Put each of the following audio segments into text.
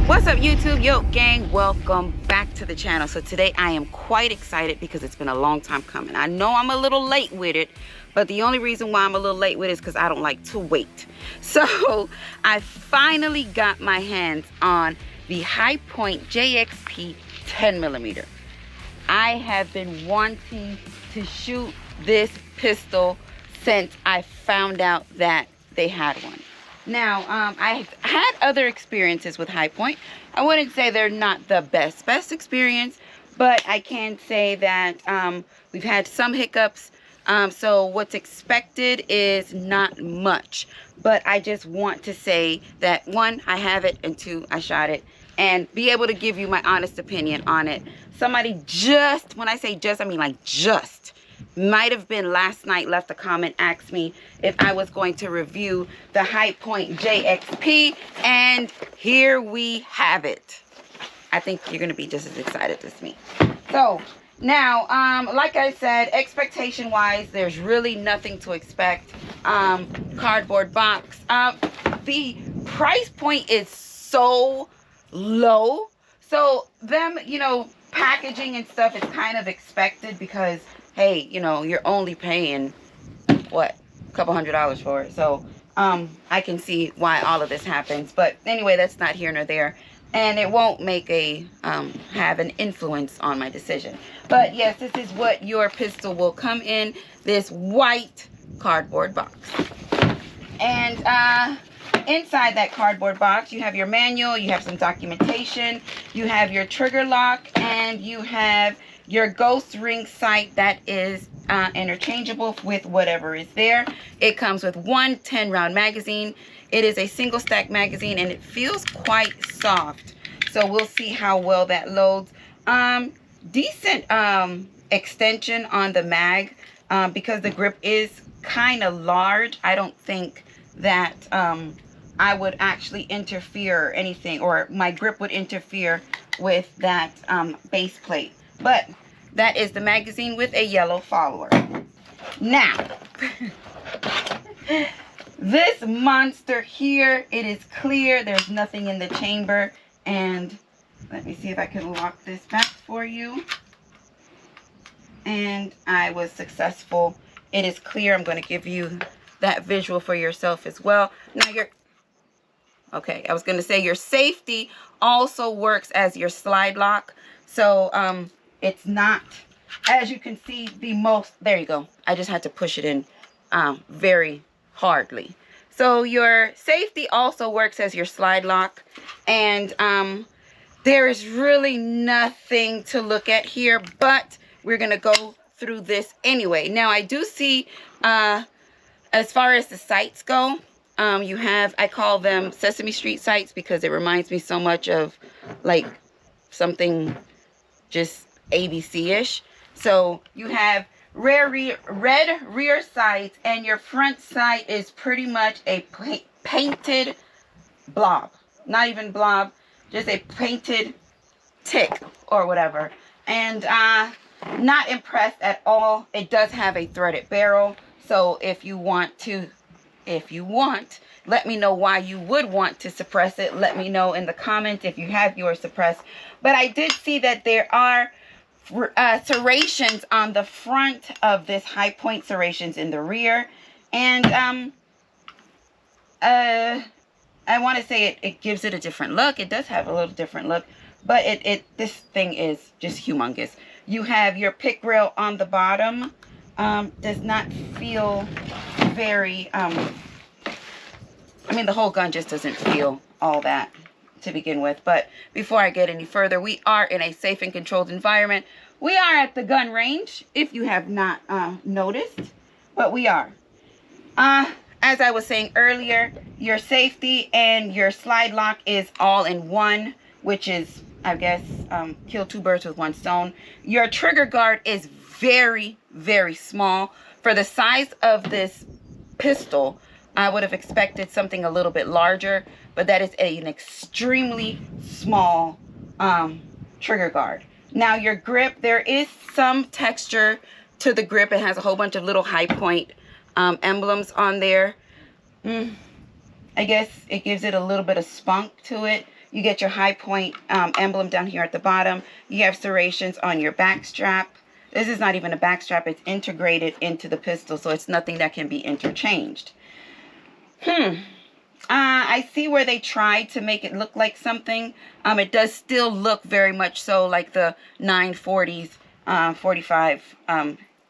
What's up, YouTube? Yo gang, welcome back to the channel. So today I am quite excited because it's been a long time coming. I know I'm a little late with it, but the only reason why I'm a little late with it is because I don't like to wait. So I finally got my hands on the High Point JXP 10mm. I have been wanting to shoot this pistol since I found out that they had one. Now, I've had other experiences with High Point. I wouldn't say they're not the best experience, but I can say that we've had some hiccups. So what's expected is not much. But I just want to say that, one, I have it, and two, I shot it, and be able to give you my honest opinion on it. Somebody just, when I say just, I mean like just, might have been last night, left a comment, asked me if I was going to review the High Point JXP, and here we have it. I think you're going to be just as excited as me. So now, like I said, expectation wise, there's really nothing to expect. Cardboard box. The price point is so low, so them, you know, packaging and stuff is kind of expected because, hey, you know, you're only paying, what, a couple $100s for it. So, I can see why all of this happens. But anyway, that's not here nor there. And it won't make a, have an influence on my decision. But yes, this is what your pistol will come in, this white cardboard box. And, inside that cardboard box, you have your manual, you have some documentation, you have your trigger lock, and you have your ghost ring sight that is interchangeable with whatever is there. It comes with one 10-round magazine. It is a single stack magazine and it feels quite soft. So we'll see how well that loads. Decent extension on the mag because the grip is kind of large. I don't think that I would actually interfere or anything, or my grip would interfere with that base plate. But that is the magazine with a yellow follower. Now, this monster here, it is clear. There's nothing in the chamber. And let me see if I can lock this back for you. And I was successful. It is clear. I'm going to give you that visual for yourself as well. Now okay, I was going to say your safety also works as your slide lock. So it's not, as you can see, the most, there you go. I just had to push it in very hardly. So your safety also works as your slide lock. And there is really nothing to look at here, but we're going to go through this anyway. Now I do see, as far as the sights go, you have, I call them Sesame Street sights because it reminds me so much of like something just ABC-ish. So you have red rear sights, and your front sight is pretty much a painted blob. Not even blob, just a painted tick or whatever. And not impressed at all. It does have a threaded barrel. So if you want, let me know why you would want to suppress it. Let me know in the comments if you have yours suppressed. But I did see that there are serrations on the front of this High Point, serrations in the rear. And I want to say it gives it a different look. It does have a little different look. But this thing is just humongous. You have your pick rail on the bottom. Does not feel very, I mean, the whole gun just doesn't feel all that to begin with. But before I get any further, we are in a safe and controlled environment. We are at the gun range, if you have not noticed, but we are. As I was saying earlier, your safety and your slide lock is all in one, which is, I guess, kill two birds with one stone. Your trigger guard is very, very small. For the size of this pistol, I would have expected something a little bit larger, but that is an extremely small trigger guard. Now your grip, there is some texture to the grip. It has a whole bunch of little High Point emblems on there. I guess it gives it a little bit of spunk to it. You get your high point emblem down here at the bottom. You have serrations on your back strap. This is not even a back strap. It's integrated into the pistol, so it's nothing that can be interchanged. I see where they tried to make it look like something. It does still look very much so like the 940s, 45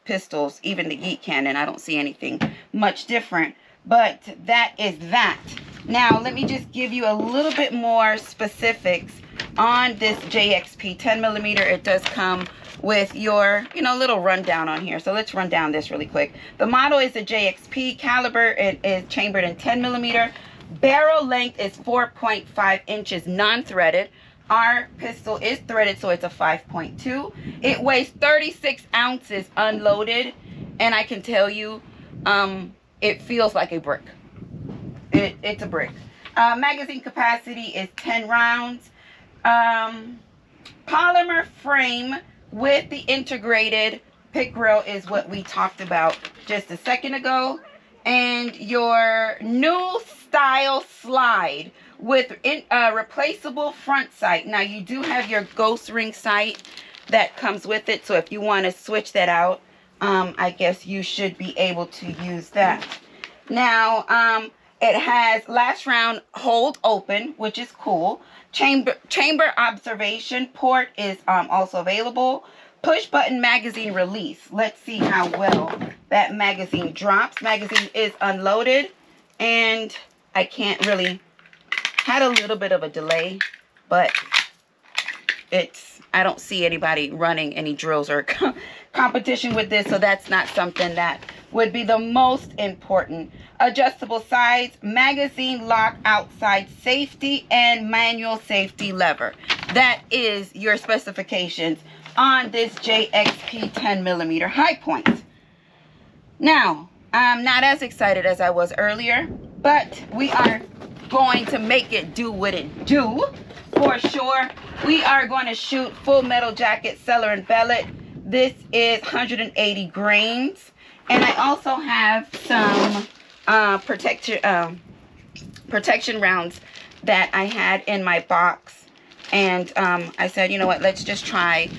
pistols, even the Yeet cannon. I don't see anything much different, but that is that. Now, let me just give you a little bit more specifics on this JXP 10 millimeter. It does come with your, little rundown on here. So let's run down this really quick. The model is a JXP caliber. It is chambered in 10 millimeter. Barrel length is 4.5 inches non-threaded. Our pistol is threaded, so it's a 5.2. It weighs 36 ounces unloaded, and I can tell you, it feels like a brick. It's a brick. Magazine capacity is 10 rounds. Polymer frame with the integrated pick rail is what we talked about just a second ago. And your new style slide with replaceable front sight. Now, you do have your ghost ring sight that comes with it. So if you want to switch that out, I guess you should be able to use that. Now, it has last round hold open, which is cool. Chamber observation port is also available. Push button magazine release. Let's see how well that magazine drops. Magazine is unloaded, and I can't really, had a little bit of a delay, but I don't see anybody running any drills or competition with this, so that's not something that would be the most important. Adjustable sides, magazine lock outside safety, and manual safety lever. That is your specifications on this JXP 10 millimeter high point. Now, I'm not as excited as I was earlier, but we are going to make it do what it do for sure. We are going to shoot full metal jacket, cellar and bellet. This is 180 grains, and I also have some protection rounds that I had in my box. And I said, you know what, let's just try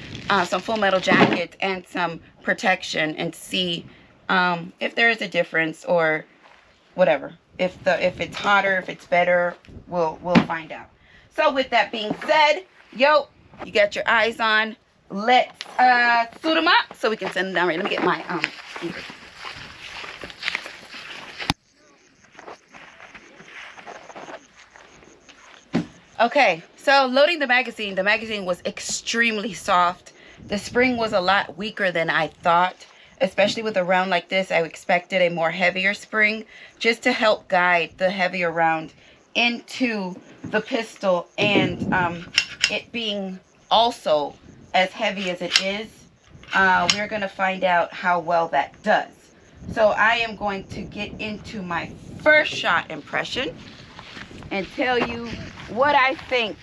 some full metal jacket and some protection and see if there is a difference or whatever. If it's hotter, if it's better, we'll find out. So with that being said, you got your eyes on. Let's suit them up so we can send them down. Right, let me get my anchor. Okay, so loading the magazine was extremely soft. The spring was a lot weaker than I thought, especially with a round like this. I expected a more heavier spring just to help guide the heavier round into the pistol, and it being also as heavy as it is, we're going to find out how well that does. So I am going to get into my first shot impression and tell you what I think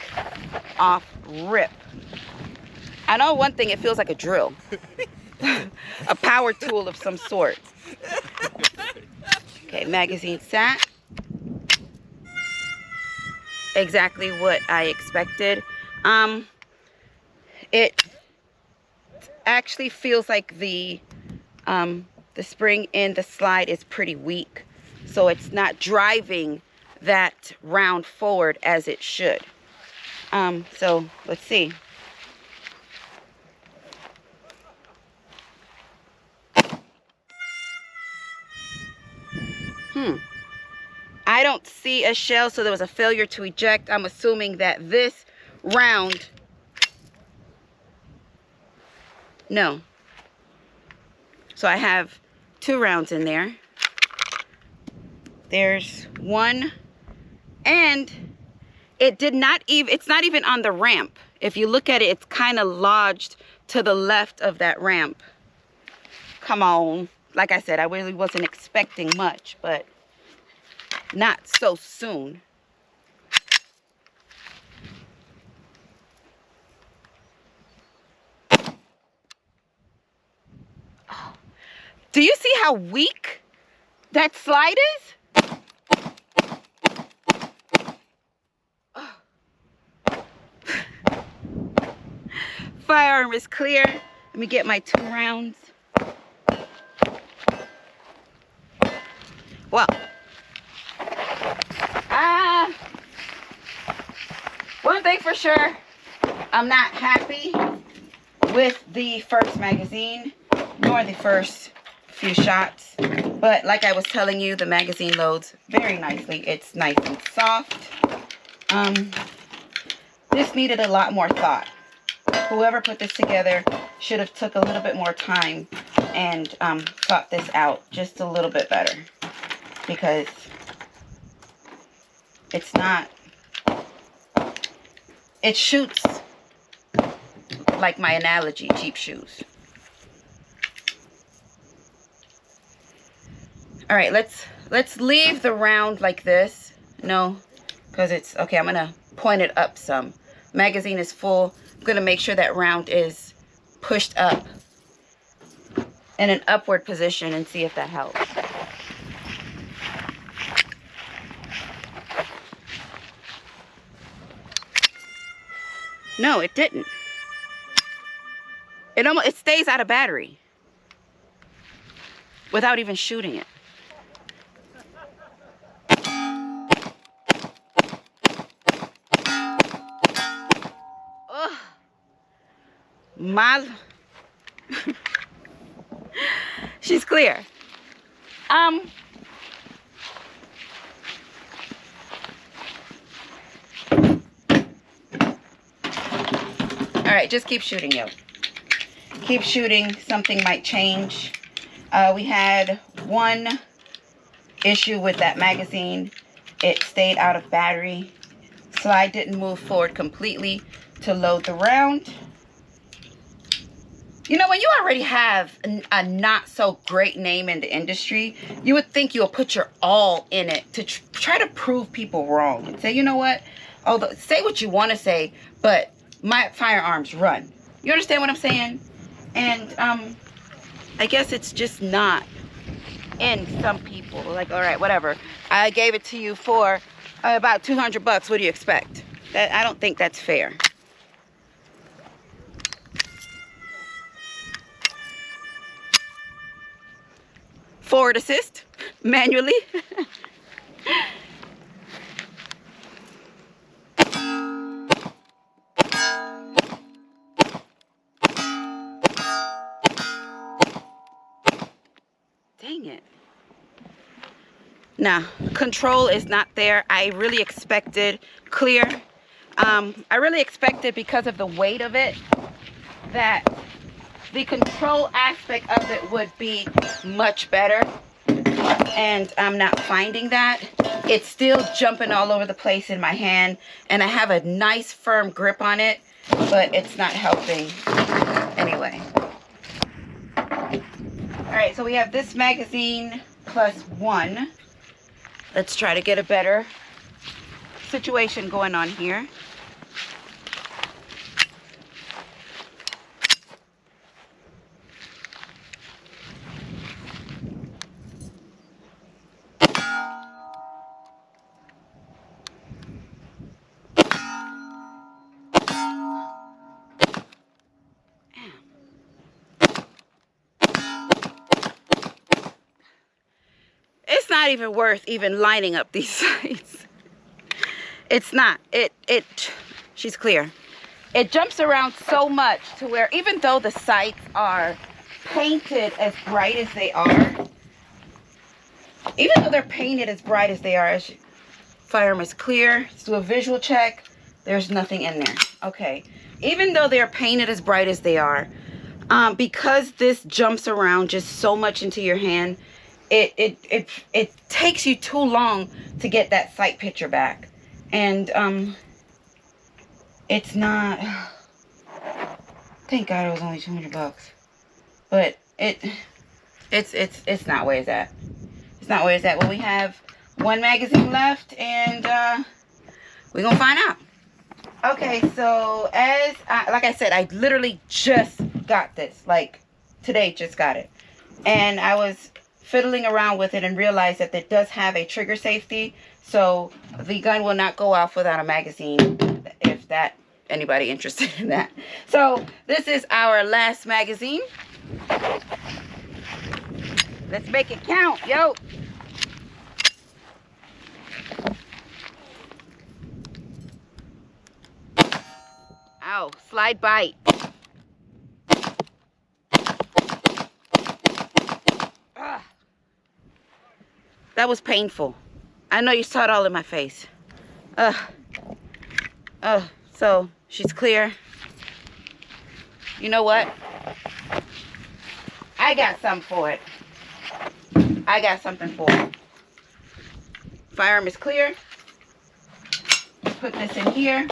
off rip. I know one thing, it feels like a drill. A power tool of some sort. Okay, magazine sat. Exactly what I expected. It actually feels like the spring in the slide is pretty weak, so it's not driving that round forward as it should. So let's see. I don't see a shell, so there was a failure to eject. I'm assuming that this round, no. So I have 2 rounds in there. There's one, and it did not even, it's not even on the ramp. If you look at it, it's kind of lodged to the left of that ramp. Come on. Like I said, I really wasn't expecting much, but not so soon. Do you see how weak that slide is? Firearm is clear. Let me get my 2 rounds. Well, one thing for sure, I'm not happy with the first magazine, nor the first few shots. But like I was telling you, the magazine loads very nicely. It's nice and soft. This needed a lot more thought. Whoever put this together should have took a little bit more time and thought this out just a little bit better. Because it's not, it shoots like my analogy, cheap shoes. All right, let's leave the round like this. No, because it's, okay, I'm gonna point it up some. Magazine is full. I'm gonna make sure that round is pushed up in an upward position and see if that helps. No, it didn't. It stays out of battery without even shooting it. Ugh. She's clear. All right, just keep shooting, yo. Keep shooting. Something might change. We had one issue with that magazine. It stayed out of battery. Slide didn't move forward completely to load the round. You know, when you already have a not so great name in the industry, you would think you'll put your all in it to try to prove people wrong and say, you know what? Although, say what you want to say, but my firearms run. You understand what I'm saying? And I guess it's just not in some people. Like, all right, whatever. I gave it to you for about 200 bucks. What do you expect? I don't think that's fair. Forward assist, manually. Dang it. Nah, control is not there. I really expected clear. I really expected, because of the weight of it, that the control aspect of it would be much better. And I'm not finding that. It's still jumping all over the place in my hand. And I have a nice firm grip on it, but it's not helping anyway. All right, so we have this magazine plus 1. Let's try to get a better situation going on here. It's not even worth even lining up these sights. It's not. She's clear. It jumps around so much to where, even though the sights are painted as bright as they are, firearm is clear. Let's do a visual check. There's nothing in there. Okay. Even though they're painted as bright as they are, because this jumps around just so much into your hand, it takes you too long to get that sight picture back. And it's not, thank God it was only 200 bucks. But it's not where it's at. It's not where it's at. Well, we have 1 magazine left, and we're gonna find out. Okay, so like I said, I literally just got this, like today, just got it. And I was fiddling around with it and realized that it does have a trigger safety, so the gun will not go off without a magazine if that anybody interested in that. So this is our last magazine. Let's make it count, yo. Ow, slide bite. Ugh. That was painful. I know you saw it all in my face. So she's clear. You know what? I got something for it. I got something for it. Firearm is clear. Put this in here.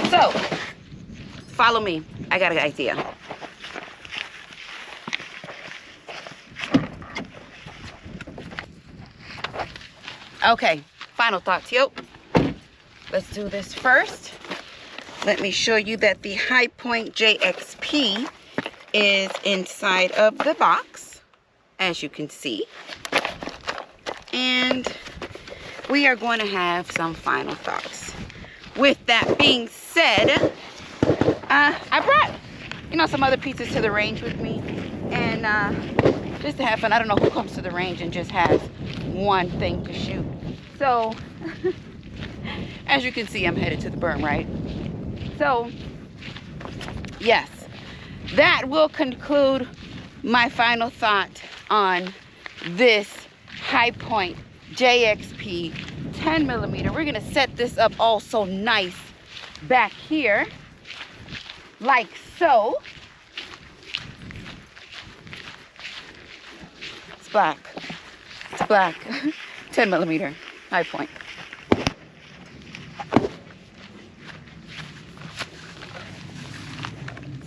So, follow me. I got an idea. Okay, final thoughts, yo. Let's do this first. Let me show you that the High Point JXP is inside of the box, as you can see. And we are going to have some final thoughts. With that being said, I brought, some other pieces to the range with me. And just to have fun. I don't know who comes to the range and just has one thing to shoot. So, as you can see, I'm headed to the berm, right? So, yes, that will conclude my final thought on this High Point JXP 10mm. We're gonna set this up all so nice back here, like so. It's black. It's black. 10mm High Point.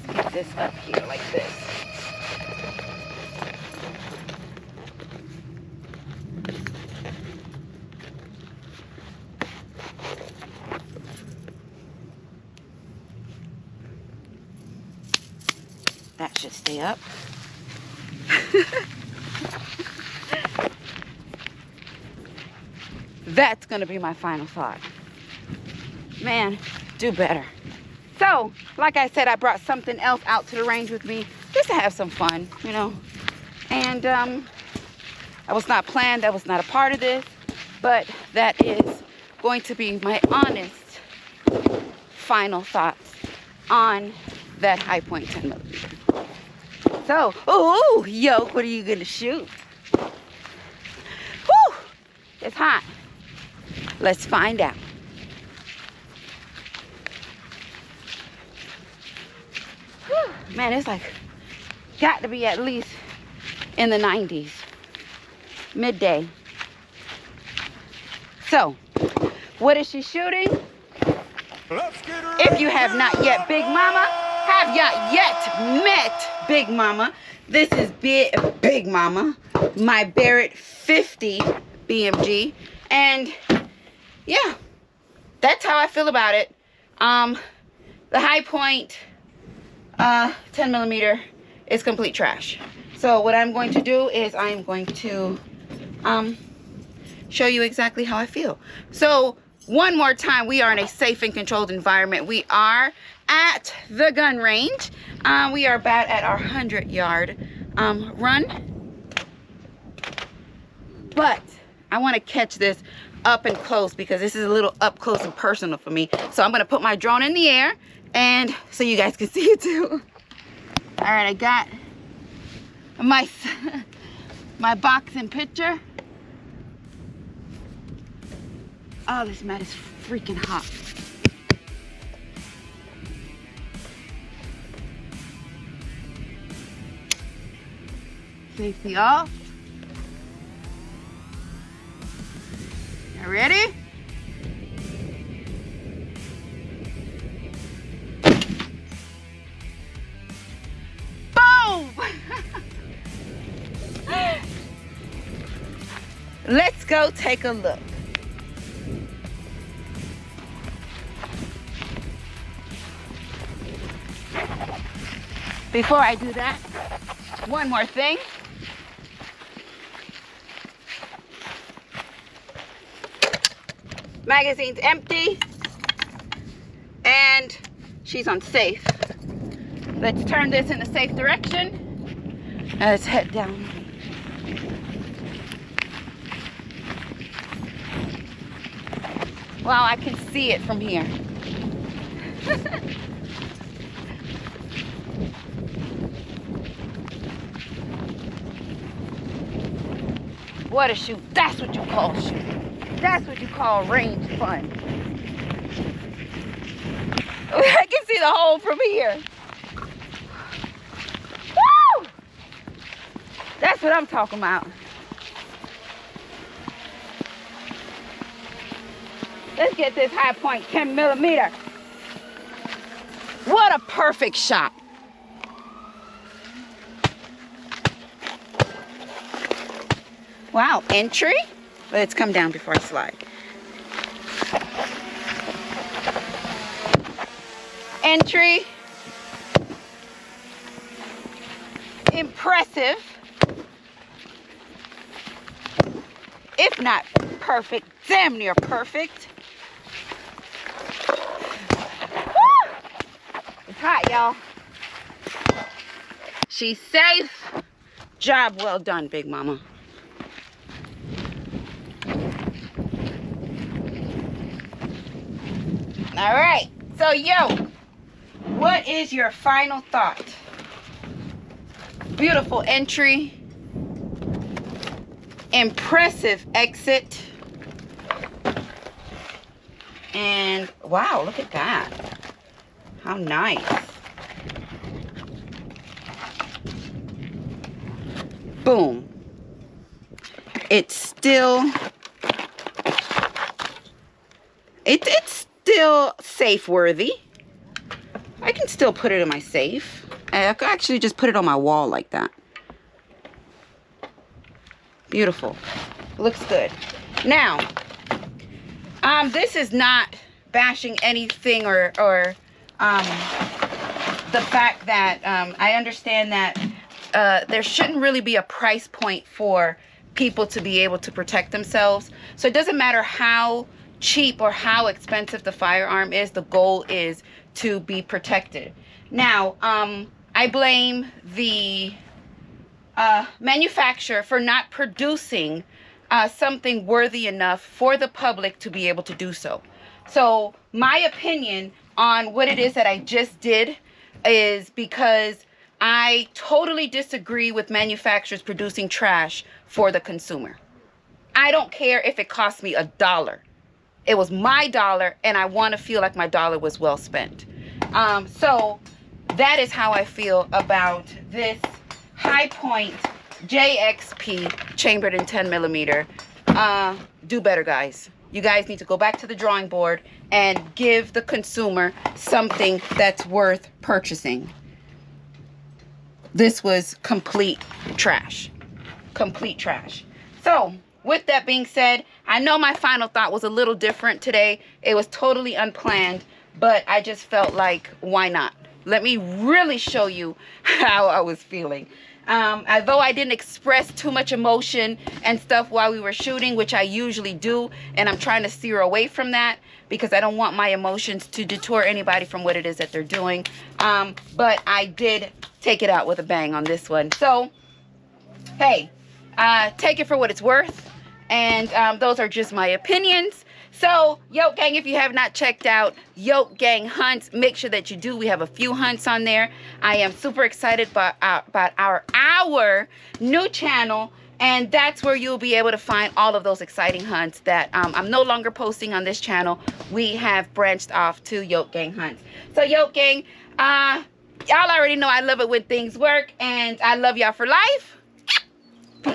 Let's get this up here like this. That should stay up. That's gonna be my final thought. Man, do better. So, like I said, I brought something else out to the range with me just to have some fun, And that was not planned, that was not a part of this, but that is going to be my honest final thoughts on that High Point 10mm. So, ooh, yo, what are you gonna shoot? Whew, it's hot. Let's find out. Whew, man, it's like, got to be at least in the 90s. Midday. So, what is she shooting? If you have not yet, Big Mama, have y'all yet met Big Mama? This is Big Mama, my Barrett 50 BMG, and yeah, that's how I feel about it. The High Point 10mm is complete trash. So what I'm going to do is I'm going to show you exactly how I feel. So one more time, we are in a safe and controlled environment. We are at the gun range. We are about at our 100-yard run. But I want to catch this up and close because this is a little up close and personal for me. So I'm going to put my drone in the air and so you guys can see it too. All right, I got my box and picture. Oh, this mat is freaking hot. Safety off. You ready? Boom! Let's go take a look. Before I do that, one more thing. Magazine's empty. and she's unsafe. Let's turn this in a safe direction. And let's head down. Wow, I can see it from here. What a shoot. That's what you call shoot. That's what you call range fun. I can see the hole from here. Woo! That's what I'm talking about. Let's get this high point 10 millimeter. What a perfect shot. Wow, entry. Let's come down before I slide. Entry. Impressive. If not perfect, damn near perfect. Woo! It's hot, y'all. She's safe. Job well done, Big Mama. All right, so yo, what is your final thought? Beautiful entry, impressive exit, and wow, look at that. How nice. Boom. It's still, it's still safe worthy. I can still put it in my safe. I could actually just put it on my wall like that. Beautiful. Looks good. Now, this is not bashing anything or the fact that I understand that there shouldn't really be a price point for people to be able to protect themselves. So it doesn't matter how cheap or how expensive the firearm is, the goal is to be protected. Now, I blame the manufacturer for not producing something worthy enough for the public to be able to do so. So my opinion on what it is that I just did is because I totally disagree with manufacturers producing trash for the consumer. I don't care if it cost me $1. It was my dollar, and I want to feel like my dollar was well spent. So that is how I feel about this High Point JXP chambered in 10 millimeter. Do better, guys. You guys need to go back to the drawing board and give the consumer something that's worth purchasing. This was complete trash. Complete trash. So with that being said, I know my final thought was a little different today. It was totally unplanned, but I just felt like, why not? Let me really show you how I was feeling. Although I didn't express too much emotion and stuff while we were shooting, which I usually do, and I'm trying to steer away from that because I don't want my emotions to detour anybody from what it is that they're doing. But I did take it out with a bang on this one. So, hey, take it for what it's worth. And those are just my opinions. So, Yoke Gang, if you have not checked out Yoke Gang Hunts, make sure that you do. We have a few hunts on there. I am super excited about our new channel. And that's where you'll be able to find all of those exciting hunts that I'm no longer posting on this channel. We have branched off to Yoke Gang Hunts. So, Yoke Gang, y'all already know I love it when things work. And I love y'all for life. Peace.